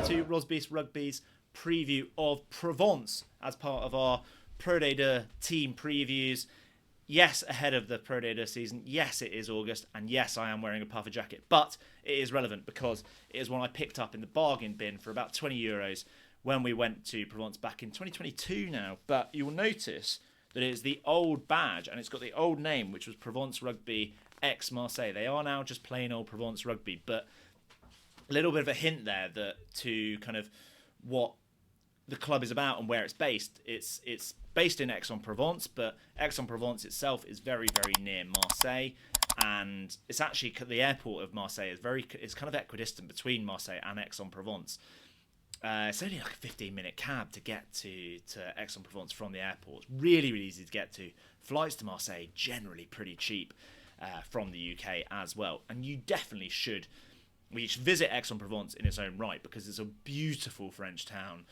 to Rosbifs Rugby's preview of Provence as part of our Pro D2 team previews. Yes, ahead of the Pro D2 season. Yes, it is August. And yes, I am wearing a puffer jacket. But it is relevant because it is one I picked up in the bargain bin for about €20 when we went to Provence back in 2022 now. But you will notice that it is the old badge and it's got the old name, which was Provence Rugby Aix-Marseille. They are now just plain old Provence Rugby. But a little bit of a hint there that to kind of what the club is about and where it's based. It's based in Aix-en-Provence, but Aix-en-Provence itself is very, very near Marseille, and it's actually the airport of Marseille it's kind of equidistant between Marseille and Aix-en-Provence. It's only like a 15-minute cab to get to Aix-en-Provence from the airport. It's really, really easy to get to. Flights to Marseille generally pretty cheap from the UK as well, and you definitely should. We should visit Aix-en-Provence in its own right because it's a beautiful French town,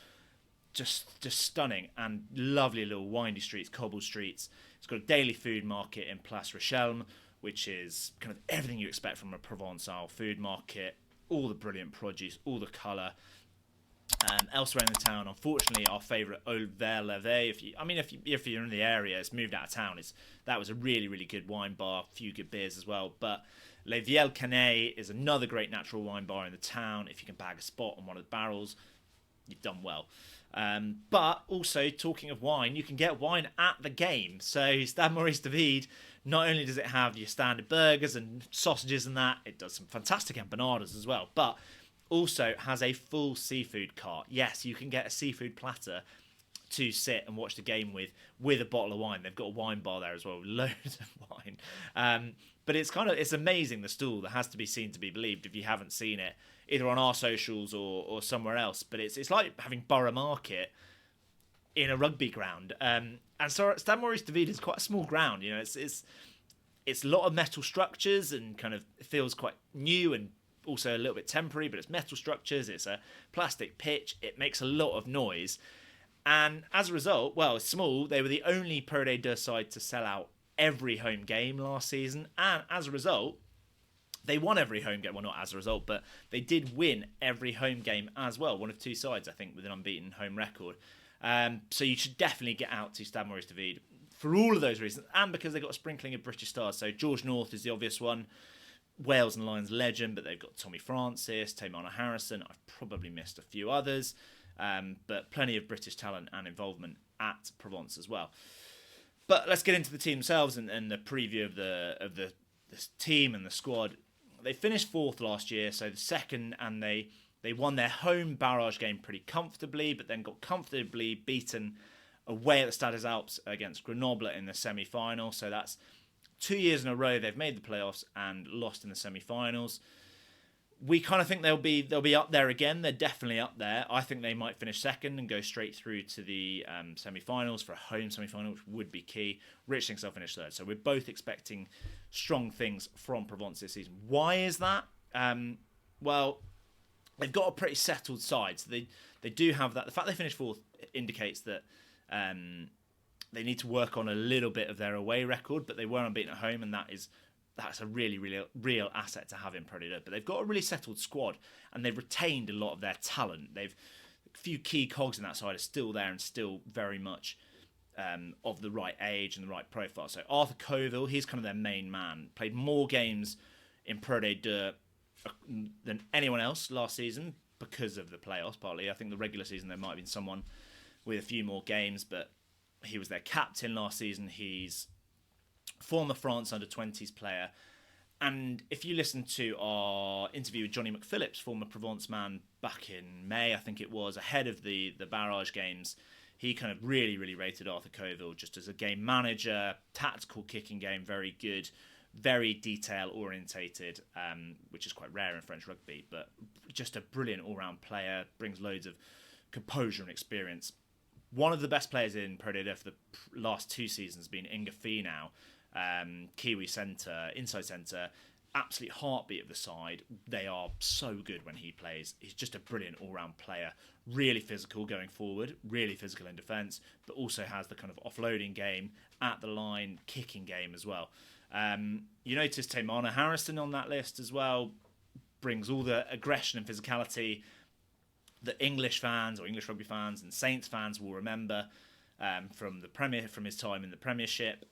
just stunning and lovely little windy streets, cobbled streets. It's got a daily food market in Place Rochelle, which is kind of everything you expect from a Provençal food market. All the brilliant produce, all the colour. Elsewhere in the town, unfortunately, our favourite Au Vert Levé. If you're in the area, it's moved out of town. That was a really, really good wine bar, a few good beers as well. But Les Vielles Canet is another great natural wine bar in the town. If you can bag a spot on one of the barrels, you've done well. But also, talking of wine, you can get wine at the game. So Stade Maurice David, not only does it have your standard burgers and sausages and that, it does some fantastic empanadas as well, but also has a full seafood cart. Yes, you can get a seafood platter to sit and watch the game with a bottle of wine. They've got a wine bar there as well, loads of wine. But it's amazing, the stall. That has to be seen to be believed if you haven't seen it, either on our socials or somewhere else. But it's like having Borough Market in a rugby ground. And so Stade Maurice David is quite a small ground. You know, it's a lot of metal structures and kind of it feels quite new and also a little bit temporary. But it's metal structures. It's a plastic pitch. It makes a lot of noise. And as a result, well, it's small. They were the only Pro D2 side to sell out every home game last season. And as a result, they won every home game. Well, not as a result, but they did win every home game as well. One of two sides, I think, with an unbeaten home record. So you should definitely get out to Stade Maurice David for all of those reasons. And because they've got a sprinkling of British stars. So George North is the obvious one. Wales and Lions legend, but they've got Tommy Francis, Tamana Harrison. I've probably missed a few others. But plenty of British talent and involvement at Provence as well. But let's get into the team themselves and the preview of the team and the squad. They finished fourth last year, so the second, and they won their home barrage game pretty comfortably, but then got comfortably beaten away at the Stade des Alpes against Grenoble in the semi-final. So that's 2 years in a row they've made the playoffs and lost in the semi-finals. We kind of think they'll be up there again. They're definitely up there. I think they might finish second and go straight through to the semi-finals for a home semi-final, which would be key. Rich thinks they'll finish third. So we're both expecting strong things from Provence this season. Why is that? Well, they've got a pretty settled side. So they do have that. The fact they finished fourth indicates that they need to work on a little bit of their away record, but they were unbeaten at home, and that's a really, really real asset to have in Pro D2. But they've got a really settled squad, and they've retained a lot of their talent. A few key cogs in that side are still there and still very much of the right age and the right profile. So Arthur Coville, he's kind of their main man. Played more games in Pro D2 than anyone else last season because of the playoffs, partly. I think the regular season there might have been someone with a few more games, but he was their captain last season. He's former France under-20s player. And if you listen to our interview with Johnny McPhillips, former Provence man, back in May, I think it was, ahead of the barrage games, he kind of really, really rated Arthur Coville just as a game manager, tactical kicking game, very good, very detail-orientated, which is quite rare in French rugby, but just a brilliant all-round player, brings loads of composure and experience. One of the best players in Pro D2 for the last 2 seasons has been Inga Finau, Kiwi centre, inside centre, absolute heartbeat of the side. They are so good when he plays. He's just a brilliant all-round player. Really physical going forward, really physical in defence, but also has the kind of offloading game, at the line, kicking game as well. You notice Tamana Harrison on that list as well. Brings all the aggression and physicality that English fans or English rugby fans and Saints fans will remember from his time in the Premiership.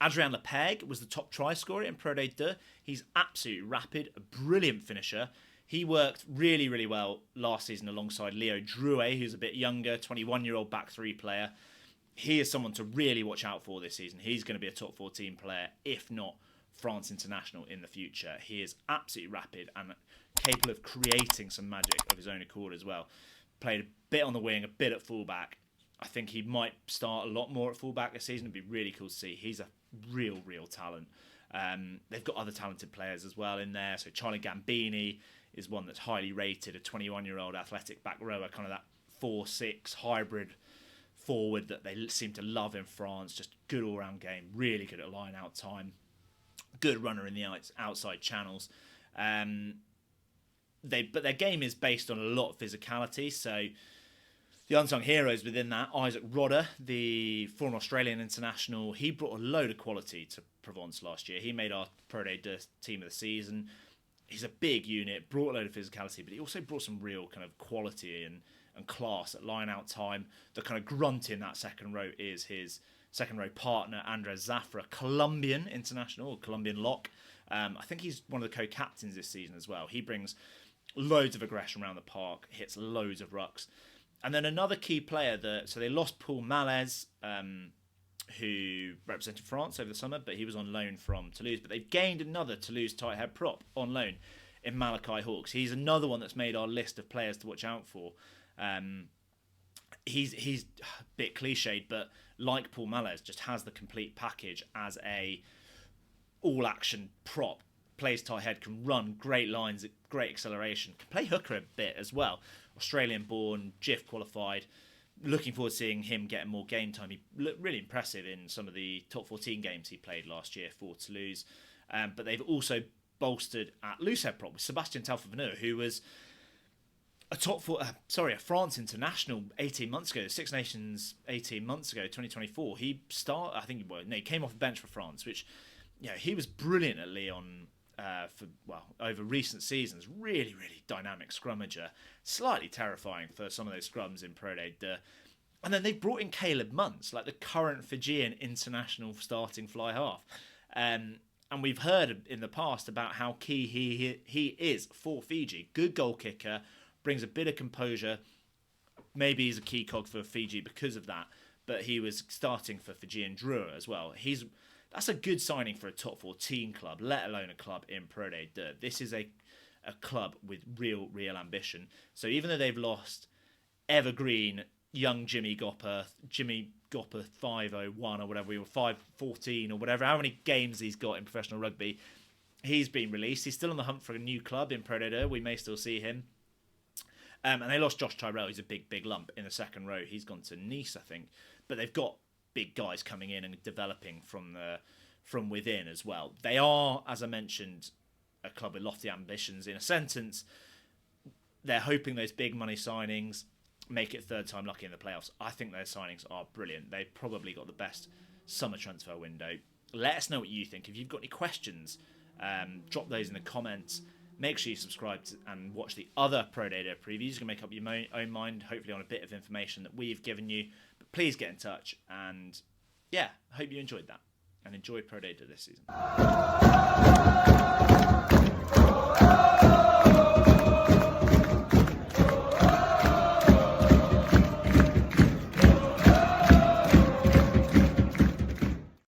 Adrien Lepeg was the top try scorer in Pro D2. He's absolutely rapid, a brilliant finisher. He worked really, really well last season alongside Leo Drouet, who's a bit younger, 21-year-old back three player. He is someone to really watch out for this season. He's going to be a top 14 player, if not France international in the future. He is absolutely rapid and capable of creating some magic of his own accord as well. Played a bit on the wing, a bit at fullback. I think he might start a lot more at fullback this season. It'd be really cool to see. He's a real talent. They've got other talented players as well in there. So Charlie Gambini is one that's highly rated, a 21-year-old athletic back rower, kind of that 4-6 hybrid forward that they seem to love in France. Just good all-round game, really good at line-out time, good runner in the outside channels. But their game is based on a lot of physicality, so the unsung heroes within that, Isaac Rodder, the former Australian international, he brought a load of quality to Provence last year. He made our Pro D2 team of the season. He's a big unit, brought a load of physicality, but he also brought some real kind of quality and class at line-out time. The kind of grunt in that second row is his second row partner, Andres Zafra, Colombian international, Colombian lock. I think he's one of the co-captains this season as well. He brings loads of aggression around the park, hits loads of rucks. And then another key player, so they lost Paul Malaise, who represented France over the summer, but he was on loan from Toulouse. But they've gained another Toulouse tight head prop on loan in Malachi Hawks. He's another one that's made our list of players to watch out for. He's a bit cliched, but like Paul Malaise, just has the complete package as a all-action prop. Plays tight head, can run, great lines, great acceleration, can play hooker a bit as well. Australian-born, GIF qualified. Looking forward to seeing him getting more game time. He looked really impressive in some of the top 14 games he played last year for Toulouse. But they've also bolstered at loosehead prop with Sebastien Talfavanur, who was a France international 18 months ago, Six Nations 18 months ago, 2024. He came off the bench for France, which, he was brilliant at Lyon. Over recent seasons, really dynamic scrummager, slightly terrifying for some of those scrums in Pro D2. And then they've brought in Caleb Muntz, like the current Fijian international starting fly half. And we've heard in the past about how key he is for Fiji. Good goal kicker, brings a bit of composure. Maybe he's a key cog for Fiji because of that, but he was starting for Fijian Drua as well. That's a good signing for a top 14 club, let alone a club in Pro D2. This is a club with real ambition. So even though they've lost evergreen young Jimmy Gopper 501 or whatever, 514 or whatever, how many games he's got in professional rugby, he's been released. He's still on the hunt for a new club in Pro D2. We may still see him. And they lost Josh Tyrell. He's a big lump in the second row. He's gone to Nice, I think. But they've got big guys coming in and developing from within as well. They are, as I mentioned, a club with lofty ambitions. In a sentence, they're hoping those big money signings make it third time lucky in the playoffs. I think their signings are brilliant. They've probably got the best summer transfer window. Let us know what you think. If you've got any questions, drop those in the comments. Make sure you subscribe and watch the other Pro D2 previews. You can make up your own mind, hopefully on a bit of information that we've given you. But please get in touch. And I hope you enjoyed that. And enjoy Pro D2 this season.